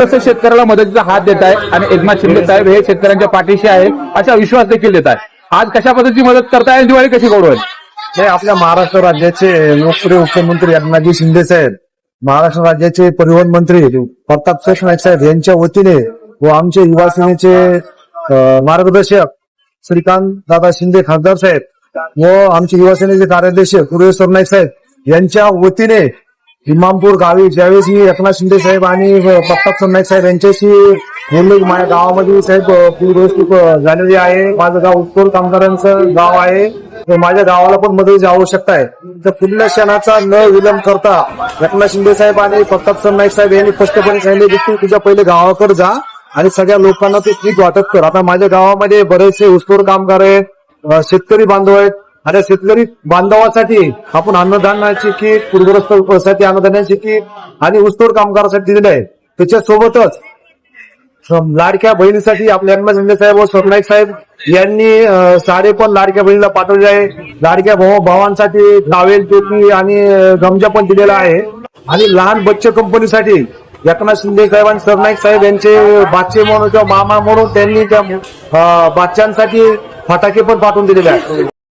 तसं शेतकऱ्याला मदतीचा हात देत आहे आणि एकनाथ शिंदे साहेब हे शेतकऱ्यांच्या पाठीशी आहे असा विश्वास देखील देत आहे। आज कशा पद्धतीची मदत करताय आणि दिवाळी कशी घडवून? हे आपल्या महाराष्ट्र राज्याचे लोकप्रिय मुख्यमंत्री एकनाथजी शिंदे साहेब, महाराष्ट्र राज्याचे परिवहन मंत्री प्रताप नाईक साहेब यांच्या वतीने व आमचे युवा सेनेचे मार्गदर्शक श्रीकांत दादा शिंदे खासदार साहेब व आमचे युवा सेनेचे कार्याध्यक्ष कुरेश्वर नाईक साहेब यांच्या वतीने इमामपूर गावी ज्यावेळेस मी एकनाथ शिंदे साहेब आणि प्रताप नाईक साहेब यांच्याशी बोललो, माझ्या गावामध्ये साहेब पूरस्थिती झालेली आहे, माझं गाव उत्तर कामगारांचं गाव आहे, तर माझ्या गावाला पण मदतीची आवश्यकता आहे। तर पुढल्या क्षणाचा न विलंब करता एकनाथ शिंदे साहेब आणि प्रताप नाईक साहेब यांनी स्पष्टपणे सांगितले की तू तुझ्या पहिले गावाकडे जा आणि सगळ्या लोकांना तू किट वाटप कर। आता माझ्या गावामध्ये बरेचसे ऊसतोड कामगार आहेत, शेतकरी बांधव आहेत आणि शेतकरी बांधवासाठी आपण अन्नधान्याची किट, पूरग्रस्तांसाठी अन्नधान्याची किट आणि ऊसतोड कामगारांसाठी दिलेले आहे। त्याच्यासोबतच लाडक्या बहिणीसाठी आपल्या एकनाथ शिंदे साहेब व सरनाईक साहेब यांनी साडे पण लाडक्या बहिणीला पाठवले आहे। लाडक्या भावांसाठी टावेल, टोपी आणि गमजा पण दिलेला आहे आणि लहान बच्चे कंपनीसाठी एकनाथ शिंदे साहेब आणि सरनाईक साहेब यांचे बाचे म्हणून किंवा मामा म्हणून त्यांनी त्या बाच्यांसाठी फटाके पण पाठवून दिलेले आहेत।